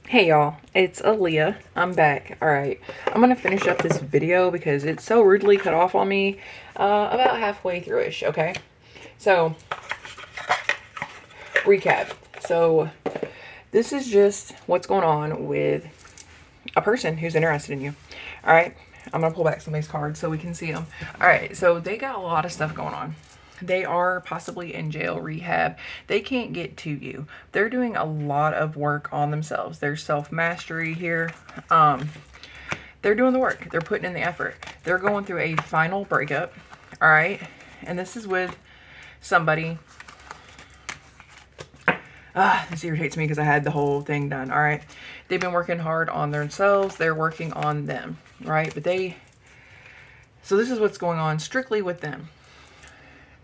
Hey y'all, it's Aaliyah. I'm back. Alright, I'm gonna finish up this video because it's so rudely cut off on me about halfway through-ish, okay? So, recap. So, this is just what's going on with a person who's interested in you. Alright, I'm gonna pull back some of these cards so we can see them. Alright, so they got a lot of stuff going on. They are possibly in jail, rehab. They can't get to you. They're doing a lot of work on themselves. There's self-mastery here. They're doing the work. They're putting in the effort. They're going through a final breakup. All right. And this is with somebody. This irritates me because I had the whole thing done. All right. They've been working hard on themselves. They're working on them. Right. So this is what's going on strictly with them.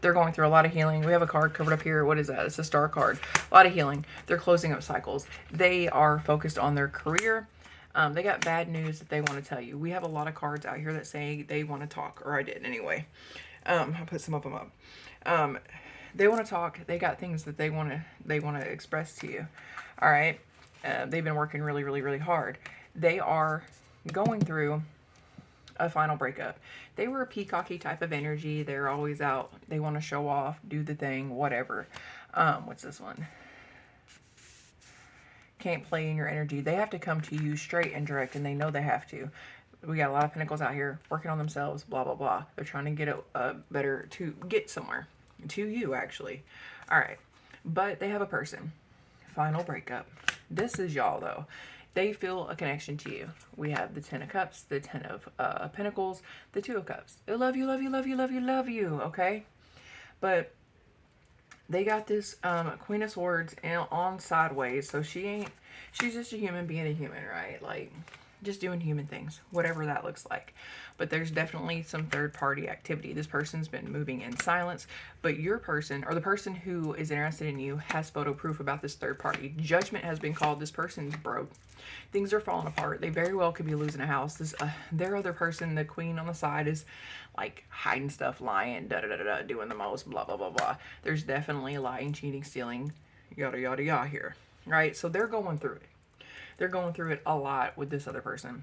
They're going through a lot of healing. We have a card covered up here. What is that? It's a star card. A lot of healing. They're closing up cycles. They are focused on their career. They got bad news that they want to tell you. We have a lot of cards out here that say they want to talk, or I did anyway. I put some of them up. They want to talk. They got things that they want to express to you. All right. They've been working really, really, really hard. They are going through a final breakup. They were a peacocky type of energy. They're always out. They want to show off, do the thing, whatever. What's this one? Can't play in your energy. They have to come to you straight and direct, and they know they have to. We got a lot of pentacles out here working on themselves, blah, blah, blah. They're trying to get a better, to get somewhere. To you, actually. All right. But they have a person. Final breakup. This is y'all, though. They feel a connection to you. We have the Ten of Cups, the Ten of Pentacles, the Two of Cups. They love you, love you, love you, love you, love you, okay? But they got this Queen of Swords on sideways, so she's just a human being a human, right? Like, just doing human things, whatever that looks like. But there's definitely some third party activity. This person's been moving in silence, but your person, or the person who is interested in you, has photo proof about this third party. Judgment has been called. This person's broke. Things are falling apart. They very well could be losing a house. Their other person, the queen on the side, is like hiding stuff, lying, da da da da, doing the most, blah blah blah blah. There's definitely lying, cheating, stealing, yada yada yada here, right? So they're going through it. They're going through it a lot with this other person.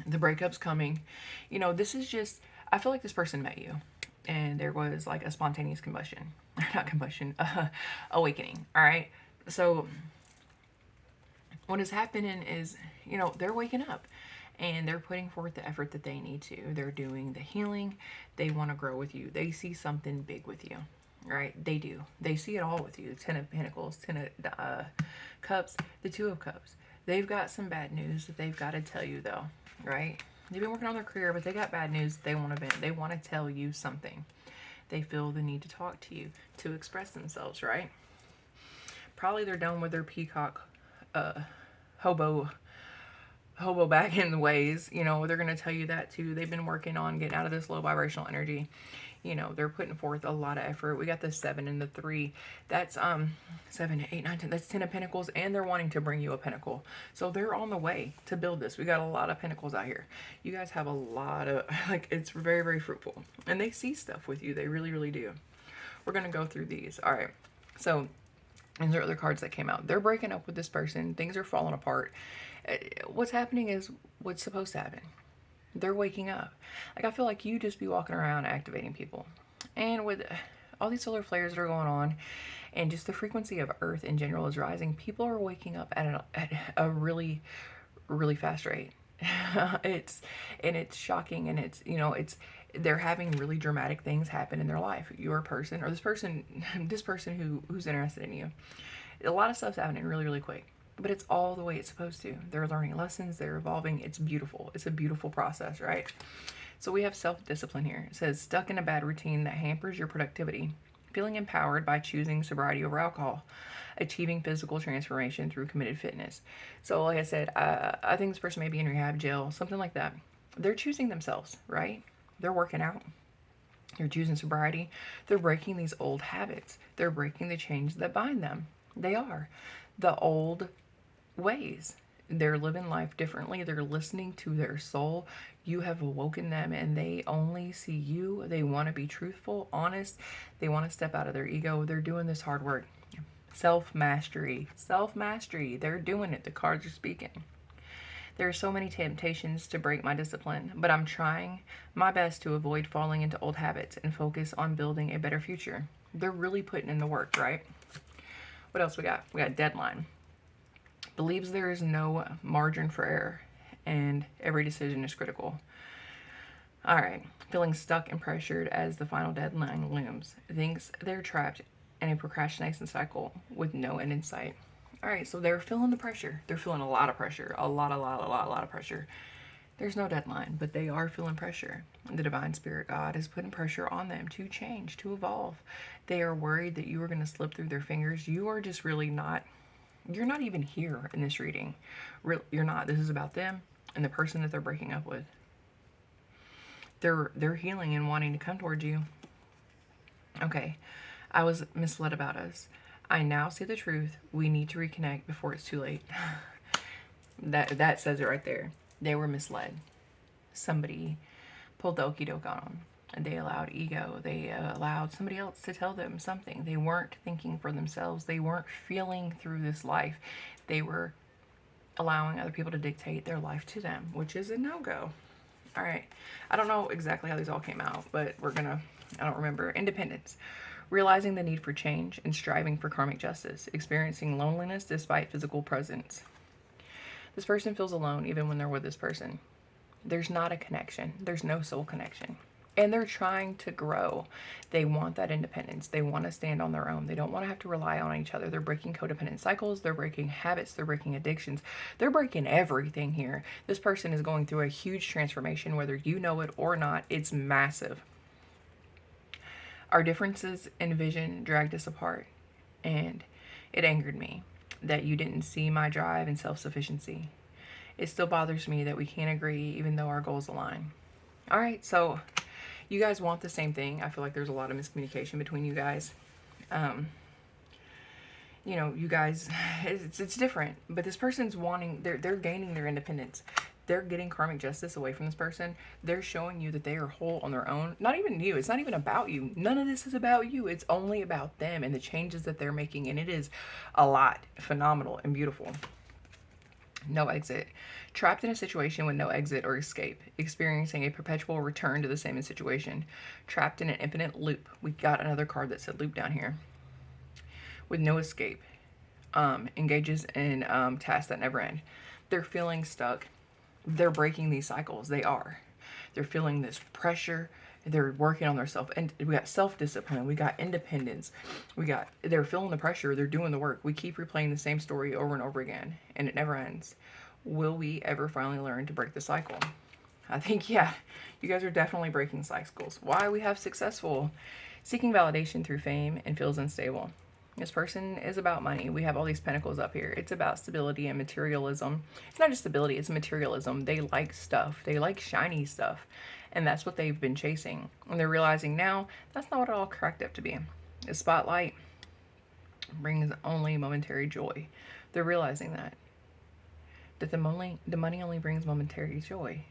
The breakup's coming. You know, this is just, I feel like this person met you and there was like a spontaneous combustion. Not combustion, awakening. All right. So what is happening is, you know, they're waking up and they're putting forth the effort that they need to. They're doing the healing. They want to grow with you. They see something big with you, right? They do. They see it all with you. The Ten of Pentacles, Ten of Cups, the Two of Cups. They've got some bad news that they've got to tell you, though, right? They've been working on their career, but they got bad news they want to vent. They want to tell you something. They feel the need to talk to you, to express themselves, right? Probably they're done with their peacock hobo back in the ways. You know, they're going to tell you that too. They've been working on getting out of this low vibrational energy. You know, they're putting forth a lot of effort. We got the 7 and the 3. That's 7, 8, 9, 10. That's 10 of Pentacles, and they're wanting to bring you a pentacle. So they're on the way to build this. We got a lot of pentacles out here. You guys have a lot of, like, it's very, very fruitful. And they see stuff with you. They really, really do. We're going to go through these. All right. So, and there are other cards that came out. They're breaking up with this person. Things are falling apart. What's happening is what's supposed to happen. They're waking up. Like, I feel like you just be walking around activating people. And with all these solar flares that are going on and just the frequency of Earth in general is rising, people are waking up at a really, really fast rate. It's shocking, and it's, you know, they're having really dramatic things happen in their life. Your person, or this person who's interested in you. A lot of stuff's happening really, really quick, but it's all the way it's supposed to. They're learning lessons, they're evolving. It's beautiful. It's a beautiful process, right? So we have self-discipline here. It says, stuck in a bad routine that hampers your productivity, feeling empowered by choosing sobriety over alcohol, achieving physical transformation through committed fitness. So like I said, I think this person may be in rehab, jail, something like that. They're choosing themselves, right? They're working out. They're choosing sobriety. They're breaking these old habits. They're breaking the chains that bind them. They are. The old ways. They're living life differently. They're listening to their soul. You have awoken them and they only see you. They want to be truthful, honest. They want to step out of their ego. They're doing this hard work. Self-mastery. Self-mastery. They're doing it. The cards are speaking. There are so many temptations to break my discipline, but I'm trying my best to avoid falling into old habits and focus on building a better future. They're really putting in the work, right? What else we got? We got deadline. Believes there is no margin for error and every decision is critical. All right. Feeling stuck and pressured as the final deadline looms. Thinks they're trapped in a procrastination cycle with no end in sight. All right, so they're feeling the pressure. They're feeling a lot of pressure. A lot of pressure. There's no deadline, but they are feeling pressure. The divine spirit God is putting pressure on them to change, to evolve. They are worried that you are going to slip through their fingers. You are just really not, you're not even here in this reading. You're not. This is about them and the person that they're breaking up with. They're healing and wanting to come towards you. Okay, I was misled about us. I now see the truth. We need to reconnect before it's too late. That says it right there. They were misled. Somebody pulled the okie doke on them. And they allowed ego. They allowed somebody else to tell them something. They weren't thinking for themselves. They weren't feeling through this life. They were allowing other people to dictate their life to them, which is a no-go. All right. I don't know exactly how these all came out, but I don't remember. Independence. Realizing the need for change and striving for karmic justice. Experiencing loneliness despite physical presence. This person feels alone even when they're with this person. There's not a connection. There's no soul connection. And they're trying to grow. They want that independence. They want to stand on their own. They don't want to have to rely on each other. They're breaking codependent cycles. They're breaking habits. They're breaking addictions. They're breaking everything here. This person is going through a huge transformation, whether you know it or not. It's massive. Our differences in vision dragged us apart, and it angered me that you didn't see my drive and self-sufficiency. It still bothers me that we can't agree even though our goals align. All right, so you guys want the same thing. I feel like there's a lot of miscommunication between you guys. You know, you guys, it's different, but this person's wanting, they're gaining their independence. They're getting karmic justice away from this person. They're showing you that they are whole on their own. Not even you. It's not even about you. None of this is about you. It's only about them and the changes that they're making. And it is a lot. Phenomenal and beautiful. No exit. Trapped in a situation with no exit or escape. Experiencing a perpetual return to the same situation. Trapped in an infinite loop. We got another card that said loop down here. With no escape. Engages in tasks that never end. They're feeling stuck. They're breaking these cycles. They are. They're feeling this pressure. They're working on themselves. And we got self-discipline. We got independence. They're feeling the pressure. They're doing the work. We keep replaying the same story over and over again. And it never ends. Will we ever finally learn to break the cycle? I think, yeah, you guys are definitely breaking cycles. Why? We have successful. Seeking validation through fame and feels unstable. This person is about money. We have all these pentacles up here. It's about stability and materialism. It's not just stability, it's materialism. They like stuff. They like shiny stuff. And that's what they've been chasing. And they're realizing now that's not what it all cracked up to be. The spotlight brings only momentary joy. They're realizing that the money only brings momentary joy.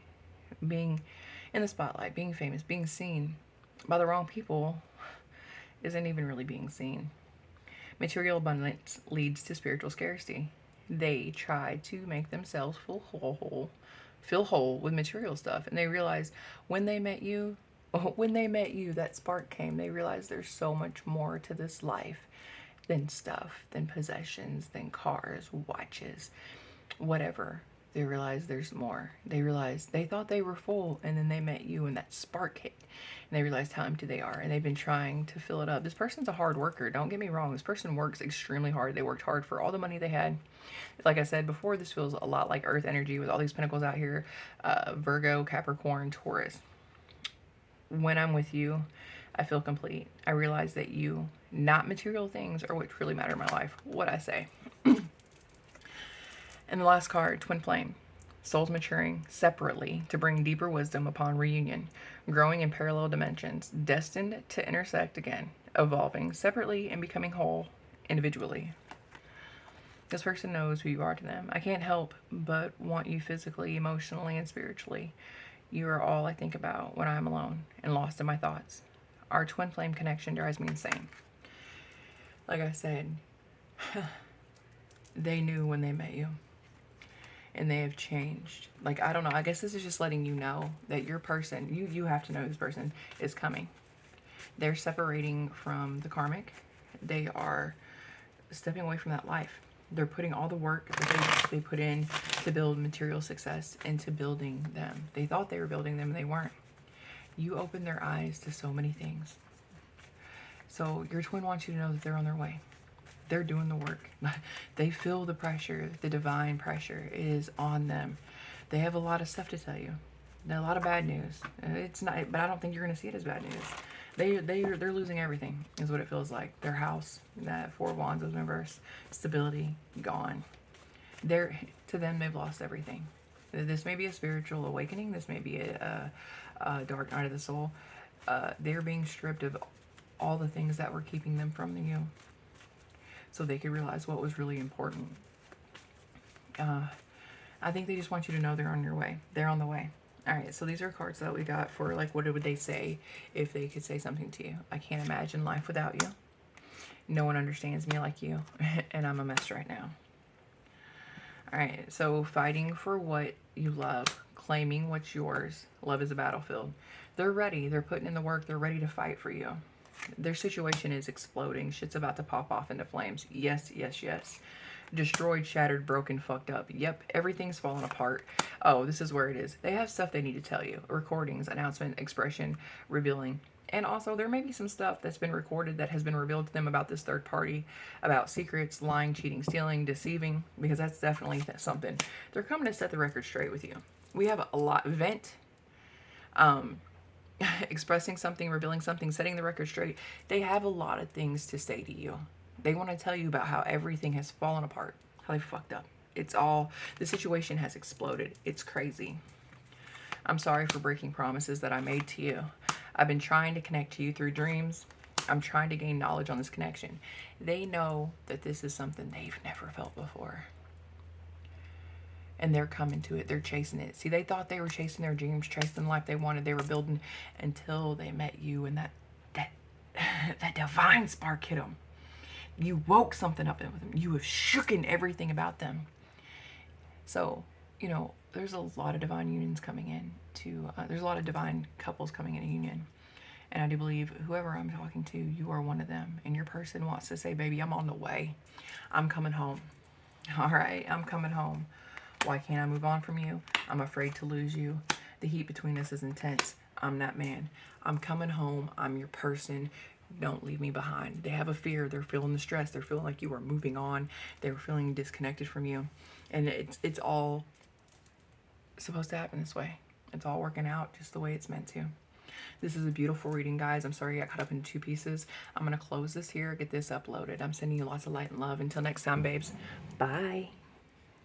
Being in the spotlight, being famous, being seen by the wrong people isn't even really being seen. Material abundance leads to spiritual scarcity. They try to make themselves feel whole with material stuff. And they realize when they met you, that spark came. They realized there's so much more to this life than stuff, than possessions, than cars, watches, whatever. They realized there's more. They realized they thought they were full, and then they met you and that spark hit. And they realized how empty they are, and they've been trying to fill it up. This person's a hard worker. Don't get me wrong. This person works extremely hard. They worked hard for all the money they had. Like I said before, this feels a lot like Earth energy with all these pentacles out here. Virgo, Capricorn, Taurus. When I'm with you, I feel complete. I realize that you, not material things, are what truly matter in my life. What I say. And the last card, Twin Flame. Souls maturing separately to bring deeper wisdom upon reunion. Growing in parallel dimensions. Destined to intersect again. Evolving separately and becoming whole individually. This person knows who you are to them. I can't help but want you physically, emotionally, and spiritually. You are all I think about when I'm alone and lost in my thoughts. Our twin flame connection drives me insane. Like I said, They knew when they met you, and they have changed. Like, I don't know. I guess this is just letting you know that your person, you have to know this person is coming. They're separating from the karmic. They are stepping away from that life. They're putting all the work that they put in to build material success into building them. They thought they were building them, and they weren't. You opened their eyes to so many things. So your twin wants you to know that they're on their way. They're doing the work. They feel the pressure. The divine pressure is on them. They have a lot of stuff to tell you. A lot of bad news. It's not, but I don't think you're going to see it as bad news. They're losing everything, is what it feels like. Their house, that Four of Wands of reverse, stability gone. To them, they've lost everything. This may be a spiritual awakening. This may be a dark night of the soul. They're being stripped of all the things that were keeping them from you, so they could realize what was really important. I think they just want you to know they're on your way. They're on the way. All right, so these are cards that we got for, like, what would they say if they could say something to you? I can't imagine life without you. No one understands me like you, and I'm a mess right now. All right, so fighting for what you love, claiming what's yours. Love is a battlefield. They're ready. They're putting in the work. They're ready to fight for you. Their situation is exploding. Shit's about to pop off into flames. Yes, yes, yes. Destroyed, shattered, broken, fucked up. Yep, everything's falling apart. Oh, this is where it is. They have stuff they need to tell you. Recordings, announcement, expression, revealing. And also, there may be some stuff that's been recorded that has been revealed to them about this third party, about secrets, lying, cheating, stealing, deceiving, because that's definitely something. They're coming to set the record straight with you. We have a lot. Vent. Expressing something, revealing something, setting the record straight. They have a lot of things to say to you. They want to tell you about how everything has fallen apart, how they fucked up. The situation has exploded. It's crazy. I'm sorry for breaking promises that I made to you. I've been trying to connect to you through dreams. I'm trying to gain knowledge on this connection. They know that this is something they've never felt before. And they're coming to it. They're chasing it. See, they thought they were chasing their dreams, chasing the life they wanted. They were building until they met you, and that divine spark hit them. You woke something up with them. You have shooken everything about them. So, there's a lot of divine unions coming in. There's a lot of divine couples coming in a union. And I do believe whoever I'm talking to, you are one of them. And your person wants to say, baby, I'm on the way. I'm coming home. All right, I'm coming home. Why can't I move on from you? I'm afraid to lose you. The heat between us is intense. I'm that man. I'm coming home. I'm your person. Don't leave me behind. They have a fear. They're feeling the stress. They're feeling like you are moving on. They're feeling disconnected from you. And it's all supposed to happen this way. It's all working out just the way it's meant to. This is a beautiful reading, guys. I'm sorry I got cut up into 2 pieces. I'm going to close this here, get this uploaded. I'm sending you lots of light and love. Until next time, babes. Bye.